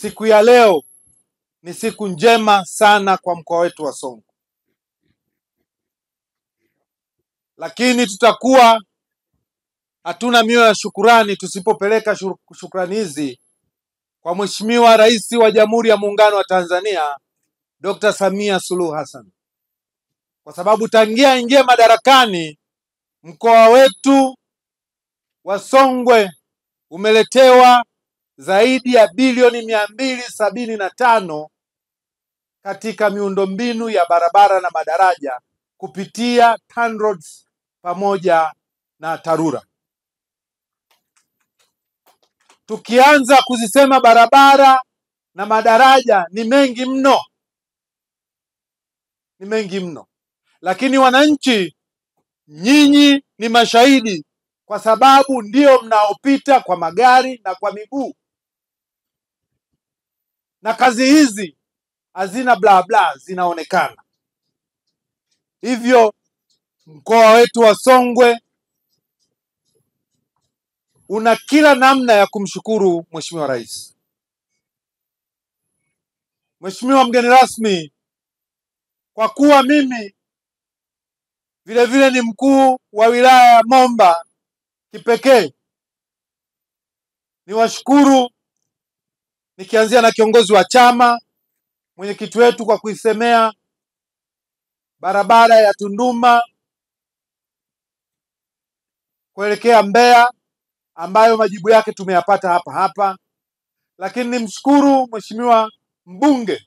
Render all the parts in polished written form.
Siku ya leo ni siku njema sana kwa mkoa wetu wa Songwe, lakini tutakuwa hatuna mioyo ya shukurani tusipopeleka shukrani hizi kwa Mheshimiwa Rais wa Jamhuri ya Muungano wa Tanzania Dr. Samia Suluhu Hassan, kwa sababu tangia ingie madarakani mkoa wetu wa Songwe umeletewa zaidi ya bilioni 275 katika miundombinu ya barabara na madaraja kupitia TANROADS pamoja na TARURA. Tukianza kuzisema barabara na madaraja ni mengi mno, lakini wananchi, nyinyi ni mashahidi, kwa sababu ndio mnaopita kwa magari na kwa miguu, na kazi hizi hazina bla bla, zinaonekana. Hivyo mkoa wetu wa Songwe una kila namna ya kumshukuru Mheshimiwa Rais. Mheshimiwa mgeni rasmi, kwa kuwa mimi vile vile ni mkuu wa wilaya ya Momba, kipekee niwashukuru nikianzia na kiongozi wa chama, mwenyekiti wetu, kwa kuisemea barabara ya Tunduma kuelekea Mbeya, ambayo majibu yake tumeyapata hapa. Lakini nimshukuru Mheshimiwa mbunge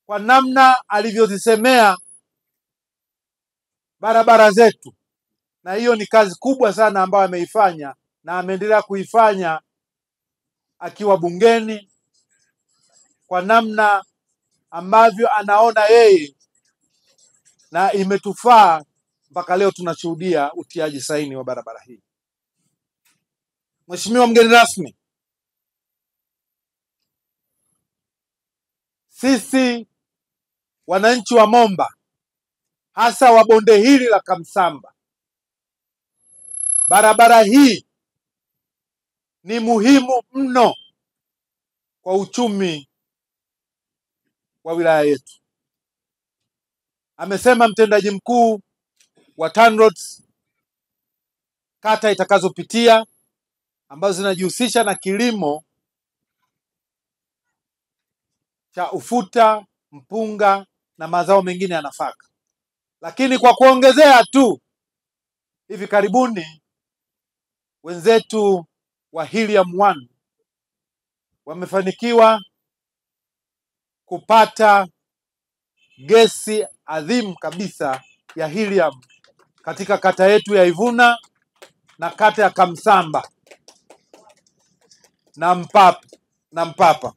kwa namna alivyozisemea barabara zetu, na hiyo ni kazi kubwa sana ambayo ameifanya na ameendelea kuifanya akiwa bungeni, kwa namna ambavyo anaona yeye, na imetufaa mpaka leo tunashuhudia utiaji saini wa barabara hii. Mheshimiwa mgeni rasmi, sisi wananchi wa Momba, hasa wa bonde hili la Kamsamba, barabara hii ni muhimu mno kwa uchumi wa wilaya yetu. Amesema mtendaji mkuu wa TANROADS kata itakazopitia ambazo zinajihusisha na kilimo cha ufuta, mpunga na mazao mengine ya nafaka. Lakini kwa kuongezea tu, hivi karibuni wenzetu wa Helium 1 wamefanikiwa kupata gesi adhimu kabisa ya helium katika kata yetu ya Ivuna na kata ya Kamsamba na Mpapa.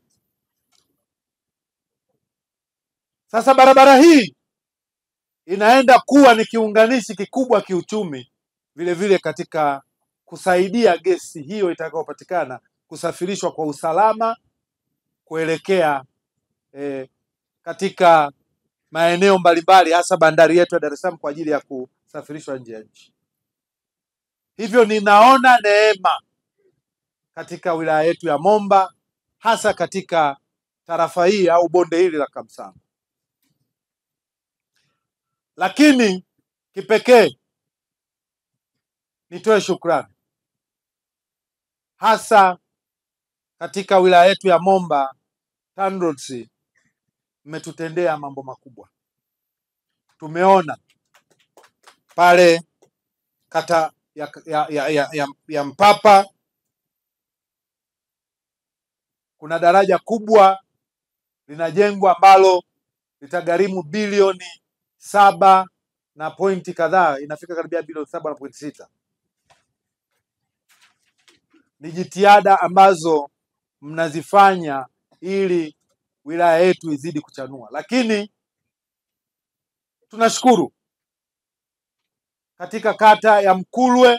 Sasa barabara hii inaenda kuwa ni kiunganishi kikubwa kiuchumi, vile vile katika kusaidia gesi hiyo itakayopatikana kusafirishwa kwa usalama kuelekea katika maeneo mbalimbali, hasa bandari yetu ya Dar es Salaam kwa ajili ya kusafirishwa nje ya nchi. Hivyo ninaona neema katika wilaya yetu ya Momba, hasa katika tarafa hii au bonde hili la Kamsamba. Lakini kipekee nitoe shukrani hasa katika wilaya yetu ya Momba. TANROADS mmetutendea mambo makubwa. Tumeona pale kata ya Mpapa kuna daraja kubwa linajengwa ambalo litagharimu bilioni 7 na pointi kadhaa, inafika karibia bilioni 7.6. Ni jitihada ambazo mnazifanya ili wilaya yetu izidi kuchanua. Lakini tunashukuru katika kata ya Mkulwe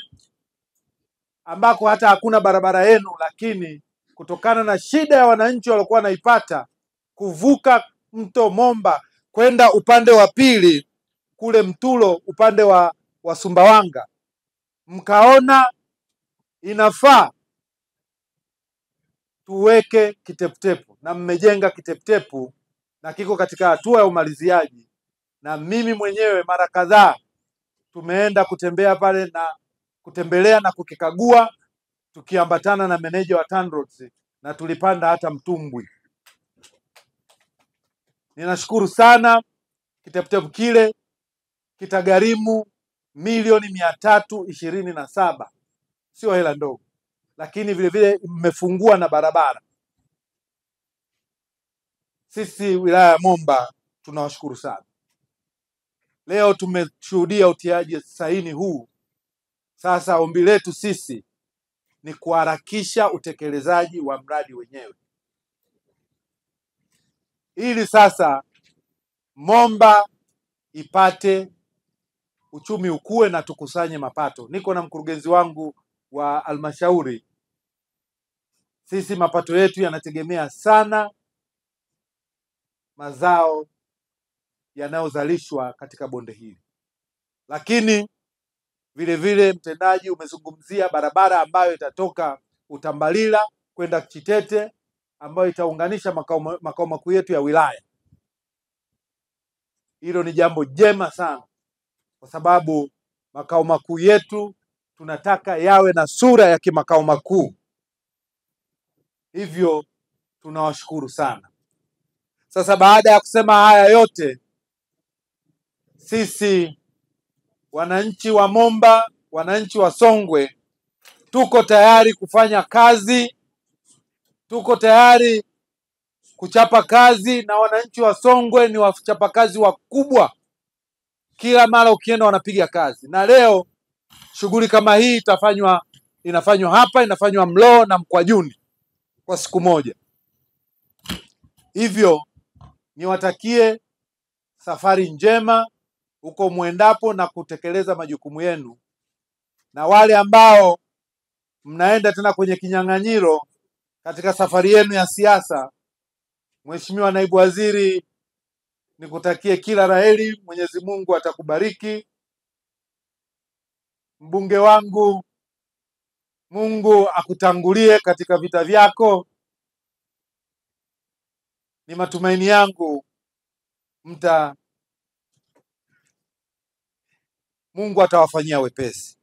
ambako hata hakuna barabara yenu, lakini kutokana na shida ya wananchi waliokuwa wanaipata kuvuka mto Momba kwenda upande wa pili kule Mtulo, upande wa Sumbawanga, mkaona inafaa tuweke kiteputepu. na mmejenga Kiteptepu na kiko katika hatua ya umaliziaji, na mimi mwenyewe mara kadhaa tumeenda kutembelea na kukikagua tukiambatana na meneja wa TANROADS na tulipanda hata mtumbwi. Ninashukuru sana. Kiteptepu kile kitagharimu milioni 327, sio hela ndogo, lakini vile vile mmefungua na barabara. Sisi wilaya ya Momba tunawashukuru sana. Leo tumeshuhudia utiaji saini huu. Sasa ombi letu sisi ni kuharakisha utekelezaji wa mradi wenyewe, ili sasa Momba ipate uchumi ukue na tukusanye mapato. Niko na mkurugenzi wangu wa halmashauri. Sisi mapato yetu yanategemea sana mazao yanayozalishwa katika bonde hili, lakini vile vile mtendaji umezungumzia barabara ambayo itatoka Utambalila kwenda Chitete ambayo itaunganisha makao makuu yetu ya wilaya. Hilo ni jambo jema sana, kwa sababu makao makuu yetu tunataka yawe na sura ya kimakao makuu. Hivyo tunawashukuru sana. Sasa baada ya kusema haya yote, sisi wananchi wa Momba, wananchi wa Songwe, tuko tayari kufanya kazi, tuko tayari kuchapa kazi, na wananchi wa Songwe ni wachapa kazi wakubwa. Kila mara ukienda wanapiga kazi, na leo shughuli kama hii inafanywa hapa, inafanywa Mlowo na Mkwajuni kwa siku moja. Hivyo niwatakie safari njema huko mwendapo na kutekeleza majukumu yenu, na wale ambao mnaenda tena kwenye kinyang'anyiro katika safari yenu ya siasa, Mheshimiwa Naibu Waziri, nikutakie kila laheri. Mwenyezi Mungu atakubariki. Mbunge wangu, Mungu akutangulie katika vita vyako. Ni matumaini yangu Mungu atawafanyia wepesi.